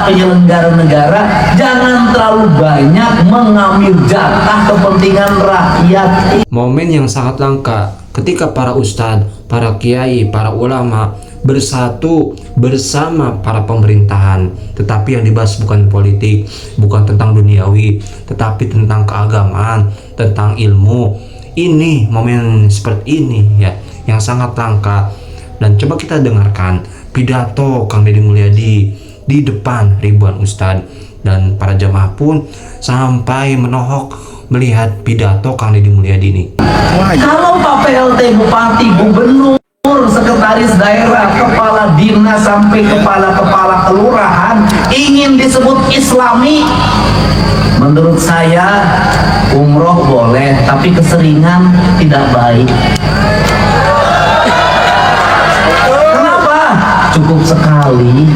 penyelenggara negara jangan terlalu banyak mengambil jatah kepentingan rakyat. Momen yang sangat langka ketika para ustadz, para kiai, para ulama bersatu bersama para pemerintahan, tetapi yang dibahas bukan politik, bukan tentang duniawi, tetapi tentang keagamaan, tentang ilmu. Ini momen seperti ini ya yang sangat langka. Dan coba kita dengarkan pidato Kang Deddy Mulyadi di depan ribuan ustadz, dan para jamaah pun sampai menohok melihat pidato Kang Deddy Mulyadi ini. Kalau Pak PLT, Bupati, Gubernur, Sekretaris Daerah, Kepala Dinas sampai Kepala Kelurahan ingin disebut Islami, menurut saya umroh boleh, tapi keseringan tidak baik. Kenapa? Cukup sekali.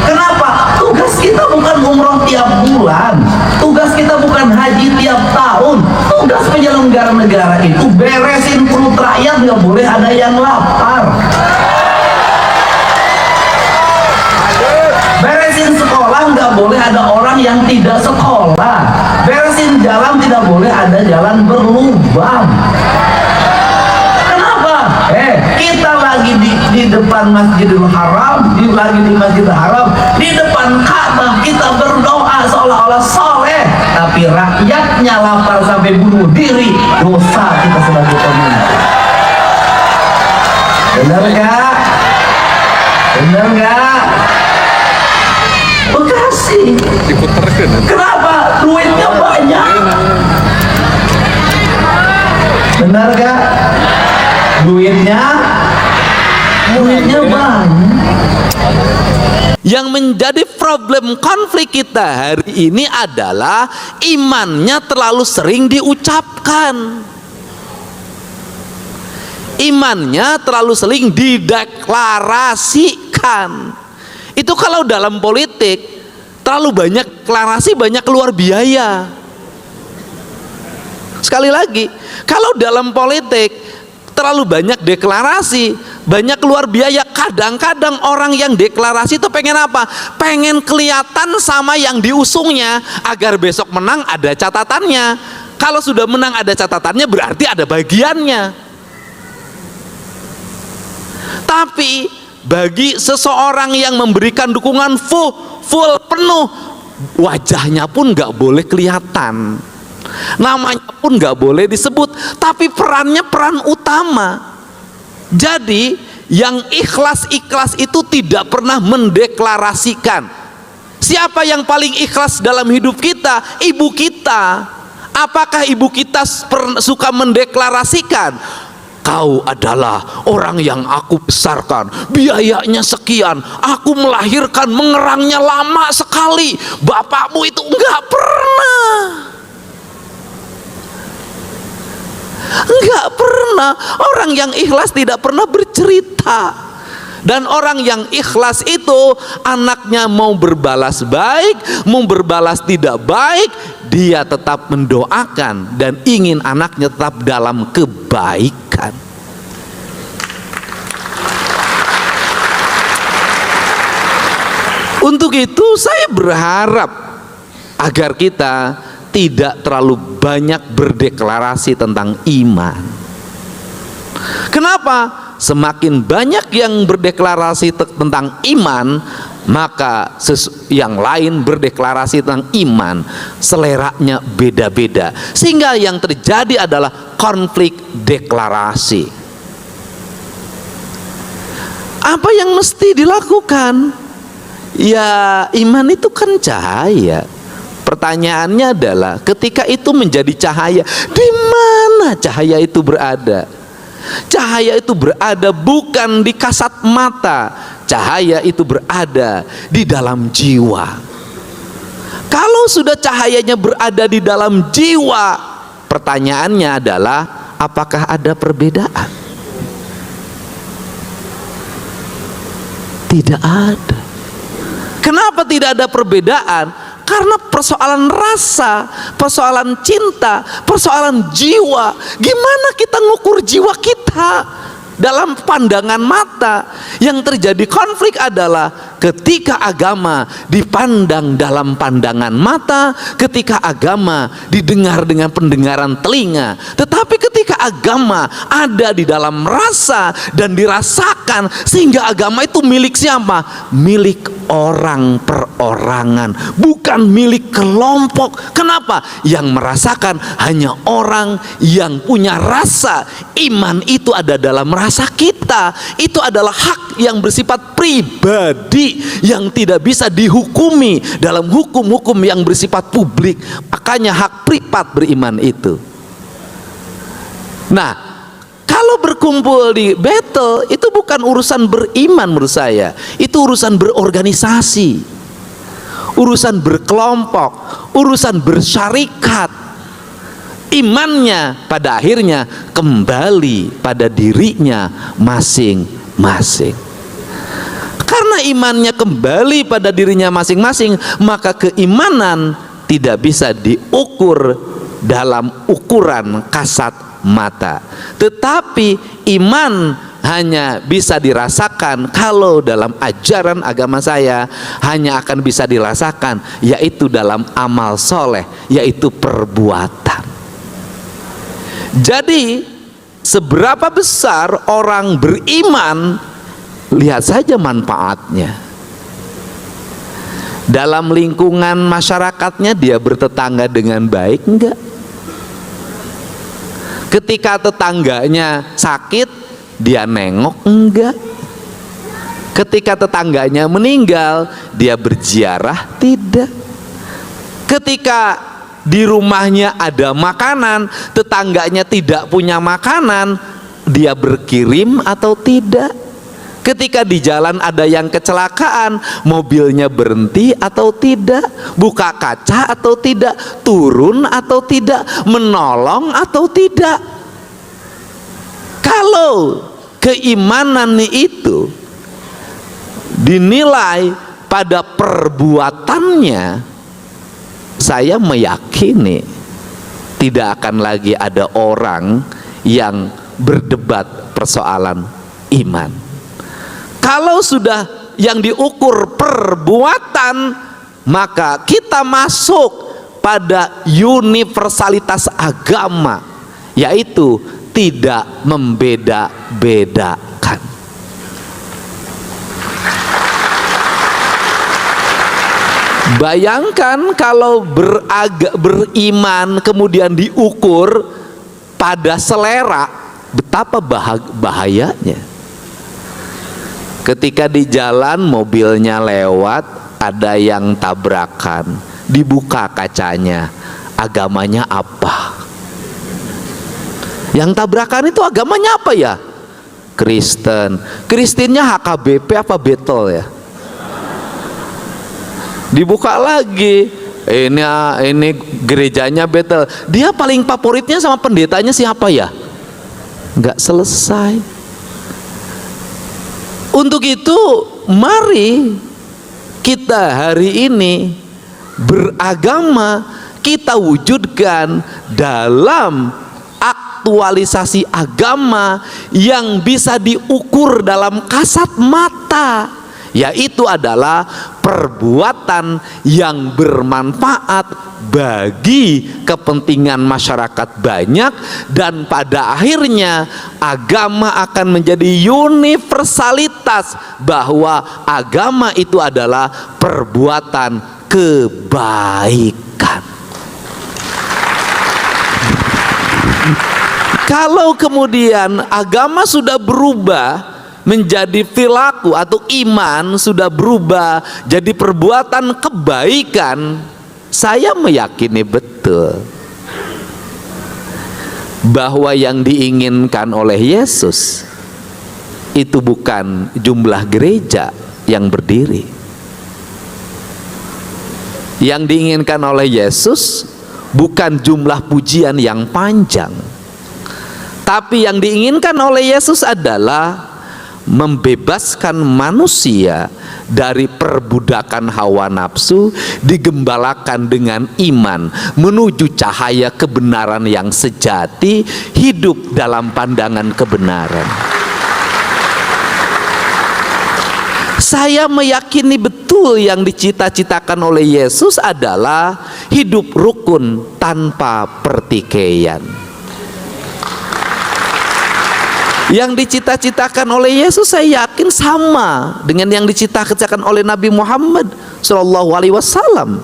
Kenapa? Tugas kita bukan umroh tiap bulan, tugas kita bukan haji tiap tahun. Tugas penyelenggara negara itu beresin perut rakyat, nggak boleh ada yang lapar. Beresin sekolah, nggak boleh ada orang yang tidak sekolah. Beresin jalan, tidak boleh ada jalan berlubang. Kenapa? Kita lagi di depan Masjidil Haram, lagi di Masjidil Haram, di depan Ka'bah kita berdoa seolah-olah soleh, tapi rakyatnya lapar sampai bunuh diri. Dosa kita sebagai pemimpin. Benar nggak? Benar nggak? Bekasi. Kenapa? Duitnya banyak. Benar nggak? Duitnya banyak. Yang menjadi problem konflik kita hari ini adalah imannya terlalu sering diucapkan, imannya terlalu sering dideklarasikan. Itu kalau dalam politik terlalu banyak deklarasi, banyak keluar biaya. Sekali lagi, kalau dalam politik terlalu banyak deklarasi, banyak keluar biaya. Kadang-kadang orang yang deklarasi itu pengen apa? Pengen kelihatan sama yang diusungnya, agar besok menang ada catatannya. Kalau sudah menang ada catatannya, berarti ada bagiannya. Tapi bagi seseorang yang memberikan dukungan full penuh, wajahnya pun nggak boleh kelihatan, namanya pun nggak boleh disebut, tapi perannya peran utama. Jadi yang ikhlas itu tidak pernah mendeklarasikan. Siapa yang paling ikhlas dalam hidup kita? Ibu kita. Apakah ibu kita suka mendeklarasikan? Kau adalah orang yang aku besarkan, biayanya sekian, aku melahirkan, mengerangnya lama sekali, bapakmu itu enggak pernah. Enggak pernah. Orang yang ikhlas tidak pernah bercerita. Dan orang yang ikhlas itu anaknya mau berbalas baik, mau berbalas tidak baik, dia tetap mendoakan dan ingin anaknya tetap dalam kebaikan. Untuk itu saya berharap agar kita tidak terlalu banyak berdeklarasi tentang iman. Kenapa? Semakin banyak yang berdeklarasi tentang iman, maka yang lain berdeklarasi tentang iman, seleranya beda-beda, sehingga yang terjadi adalah konflik deklarasi. Apa yang mesti dilakukan? Ya, iman itu kan cahaya. Pertanyaannya adalah ketika itu menjadi cahaya, di mana cahaya itu berada? Cahaya itu berada bukan di kasat mata, cahaya itu berada di dalam jiwa. Kalau sudah cahayanya berada di dalam jiwa, pertanyaannya adalah apakah ada perbedaan? Tidak ada. Kenapa tidak ada perbedaan? Karena persoalan rasa, persoalan cinta, persoalan jiwa. Gimana kita ngukur jiwa kita? dalam pandangan mata. Yang terjadi konflik adalah ketika agama dipandang dalam pandangan mata, ketika agama didengar dengan pendengaran telinga. Tetapi ketika agama ada di dalam rasa dan dirasakan, sehingga agama itu milik siapa? Milik orang perorangan, bukan milik kelompok. Kenapa? Yang merasakan hanya orang yang punya rasa. Iman itu ada dalam rasa kita. Itu adalah hak yang bersifat pribadi, yang tidak bisa dihukumi dalam hukum-hukum yang bersifat publik. Makanya hak privat beriman itu. Nah, kalau berkumpul di Bethel itu bukan urusan beriman menurut saya, itu urusan berorganisasi, urusan berkelompok, urusan bersyarikat. Imannya pada akhirnya kembali pada dirinya masing-masing. Karena imannya kembali pada dirinya masing-masing, maka keimanan tidak bisa diukur dalam ukuran kasat mata. Tetapi iman hanya bisa dirasakan kalau dalam ajaran agama saya hanya akan bisa dirasakan yaitu dalam amal soleh, yaitu perbuatan. Jadi seberapa besar orang beriman, lihat saja manfaatnya. Dalam lingkungan masyarakatnya dia bertetangga dengan baik enggak? Ketika tetangganya sakit, dia nengok enggak? Ketika tetangganya meninggal, dia berziarah tidak? Ketika di rumahnya ada makanan, tetangganya tidak punya makanan, dia berkirim atau tidak? Ketika di jalan ada yang kecelakaan, mobilnya berhenti atau tidak? Buka kaca atau tidak? Turun atau tidak? Menolong atau tidak? Kalau keimanan itu dinilai pada perbuatannya, saya meyakini tidak akan lagi ada orang yang berdebat persoalan iman. Kalau sudah yang diukur perbuatan, maka kita masuk pada universalitas agama, yaitu tidak membeda-bedakan. Bayangkan kalau beriman kemudian diukur pada selera, betapa bahayanya. Ketika di jalan mobilnya lewat, ada yang tabrakan, dibuka kacanya, agamanya apa? Yang tabrakan itu agamanya apa ya? Kristen. Kristennya HKBP apa Bethel ya? Dibuka lagi, ini gerejanya Bethel. Dia paling favoritnya sama pendetanya siapa ya? Nggak selesai. Untuk itu mari kita hari ini beragama, kita wujudkan dalam aktualisasi agama yang bisa diukur dalam kasat mata, yaitu adalah perbuatan yang bermanfaat bagi kepentingan masyarakat banyak, dan pada akhirnya agama akan menjadi universalitas, bahwa agama itu adalah perbuatan kebaikan. Kalau kemudian agama sudah berubah menjadi perilaku, atau iman sudah berubah jadi perbuatan kebaikan, saya meyakini betul bahwa yang diinginkan oleh Yesus itu bukan jumlah gereja yang berdiri. Yang diinginkan oleh Yesus bukan jumlah pujian yang panjang, tapi yang diinginkan oleh Yesus adalah membebaskan manusia dari perbudakan hawa nafsu, digembalakan dengan iman menuju cahaya kebenaran yang sejati, hidup dalam pandangan kebenaran. Saya meyakini betul yang dicita-citakan oleh Yesus adalah hidup rukun tanpa pertikaian. Yang dicita-citakan oleh Yesus saya yakin sama dengan yang dicita-citakan oleh Nabi Muhammad SAW,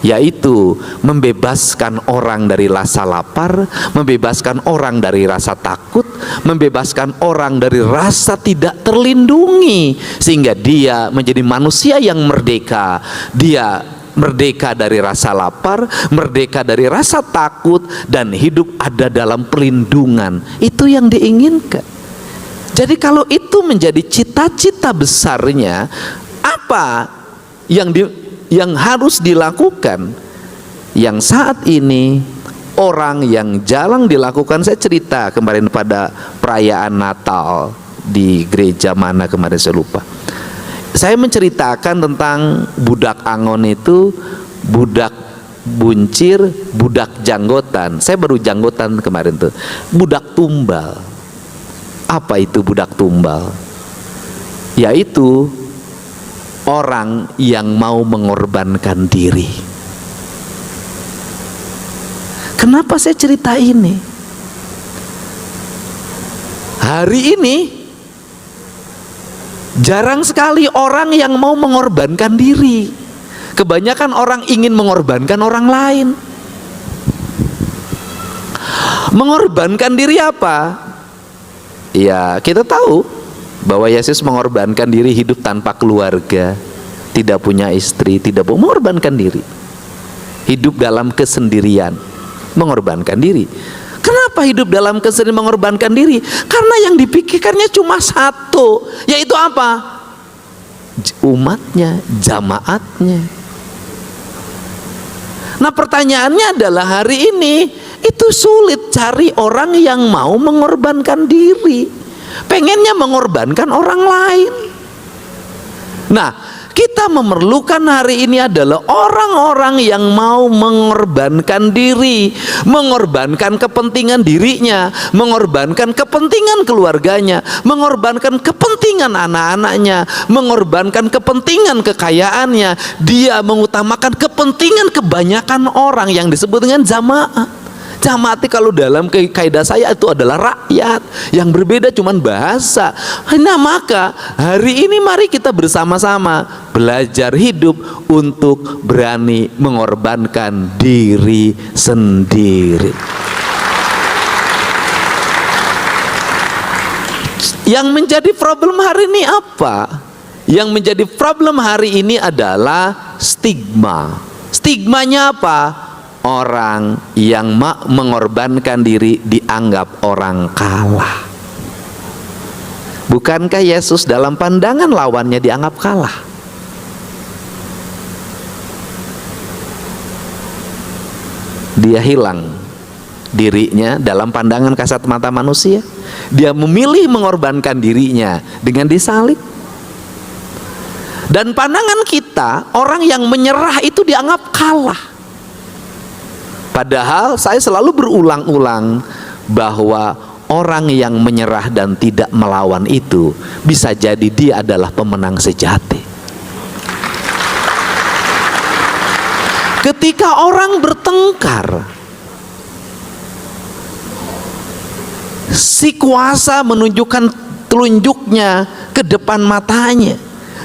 yaitu membebaskan orang dari rasa lapar, membebaskan orang dari rasa takut, membebaskan orang dari rasa tidak terlindungi, sehingga dia menjadi manusia yang merdeka. Dia merdeka dari rasa lapar, merdeka dari rasa takut, dan hidup ada dalam perlindungan. Itu yang diinginkan. Jadi kalau itu menjadi cita-cita besarnya, apa yang harus dilakukan? Yang saat ini orang yang jarang dilakukan. Saya cerita kemarin pada perayaan Natal di gereja mana kemarin saya lupa. Saya menceritakan tentang budak angon itu, budak buncir, budak janggotan. Saya baru janggotan kemarin tuh. Budak tumbal. Apa itu budak tumbal? Yaitu orang yang mau mengorbankan diri. Kenapa saya cerita ini? Hari ini jarang sekali orang yang mau mengorbankan diri. Kebanyakan orang ingin mengorbankan orang lain. Mengorbankan diri apa? Ya, kita tahu bahwa Yesus mengorbankan diri hidup tanpa keluarga, tidak punya istri, tidak mengorbankan diri. Hidup dalam kesendirian, mengorbankan diri. Kenapa hidup dalam kesendirian mengorbankan diri? Karena yang dipikirkannya cuma satu, yaitu apa? Umatnya, jamaatnya. Nah, pertanyaannya adalah hari ini itu sulit cari orang yang mau mengorbankan diri, pengennya mengorbankan orang lain. Nah, kita memerlukan hari ini adalah orang-orang yang mau mengorbankan diri, mengorbankan kepentingan dirinya, mengorbankan kepentingan keluarganya, mengorbankan kepentingan anak-anaknya, mengorbankan kepentingan kekayaannya. Dia mengutamakan kepentingan kebanyakan orang yang disebut dengan jamaah. Jamaat kalau dalam kaidah saya itu adalah rakyat yang berbeda cuman bahasa. Nah, maka hari ini mari kita bersama-sama belajar hidup untuk berani mengorbankan diri sendiri. Yang menjadi problem hari ini apa? Yang menjadi problem hari ini adalah stigma. Stigmanya apa? Orang yang mengorbankan diri dianggap orang kalah. Bukankah Yesus dalam pandangan lawannya dianggap kalah? Dia hilang dirinya dalam pandangan kasat mata manusia. Dia memilih mengorbankan dirinya dengan disalib. Dan pandangan kita, orang yang menyerah itu dianggap kalah. Padahal saya selalu berulang-ulang bahwa orang yang menyerah dan tidak melawan itu bisa jadi dia adalah pemenang sejati. Ketika orang bertengkar, si kuasa menunjukkan telunjuknya ke depan matanya,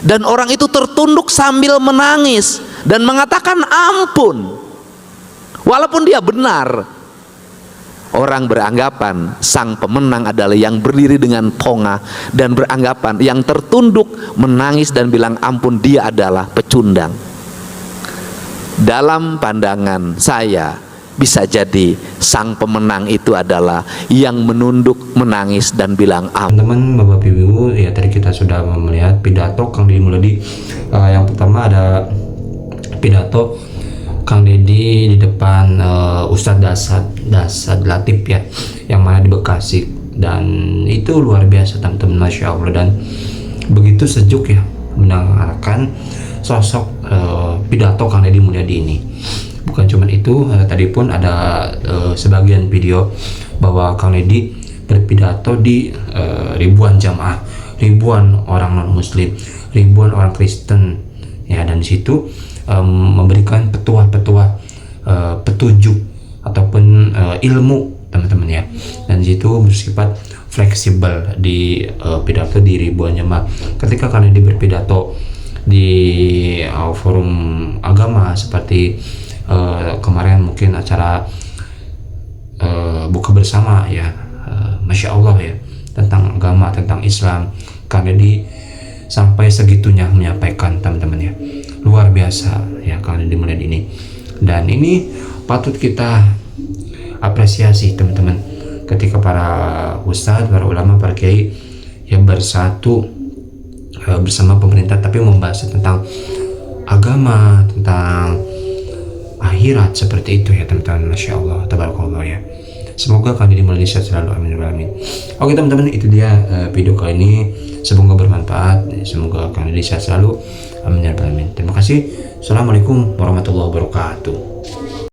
dan orang itu tertunduk sambil menangis dan mengatakan ampun. Walaupun dia benar, orang beranggapan sang pemenang adalah yang berdiri dengan pongah dan beranggapan yang tertunduk menangis dan bilang ampun dia adalah pecundang. Dalam pandangan saya bisa jadi sang pemenang itu adalah yang menunduk, menangis dan bilang ampun. Teman-teman, Bapak Ibu, ya tadi kita sudah melihat pidato Kang Deddy Mulyadi. Yang pertama ada pidato Kang Deddy di depan Ustadz Dasad Latif ya, yang mana di Bekasi, dan itu luar biasa teman-teman, Masya Allah, dan begitu sejuk ya mendengarkan sosok pidato Kang Deddy Mulyadi ini. Bukan cuma itu, tadi pun ada sebagian video bahwa Kang Deddy berpidato di ribuan jamaah, ribuan orang non muslim, ribuan orang Kristen ya, dan di situ memberikan petunjuk ataupun ilmu teman-teman ya, dan di situ bersifat fleksibel di pidato di ribuan jemaat. Ketika kalian berpidato di forum agama seperti kemarin mungkin acara buka bersama ya, Masya Allah ya, tentang agama, tentang Islam, kalian sampai segitunya menyampaikan teman-teman ya, luar biasa ya kalian dimulai ini, dan ini patut kita apresiasi teman-teman, ketika para ustadz, para ulama, para kiai yang bersatu bersama pemerintah tapi membahas tentang agama, tentang akhirat seperti itu ya teman-teman. Masya Allah, tabarakallah ya. Semoga kalian dimulai selalu, amin. Oke teman-teman, itu dia video kali ini, semoga bermanfaat, semoga kalian sehat selalu, amin. Terima kasih. Assalamualaikum warahmatullahi wabarakatuh.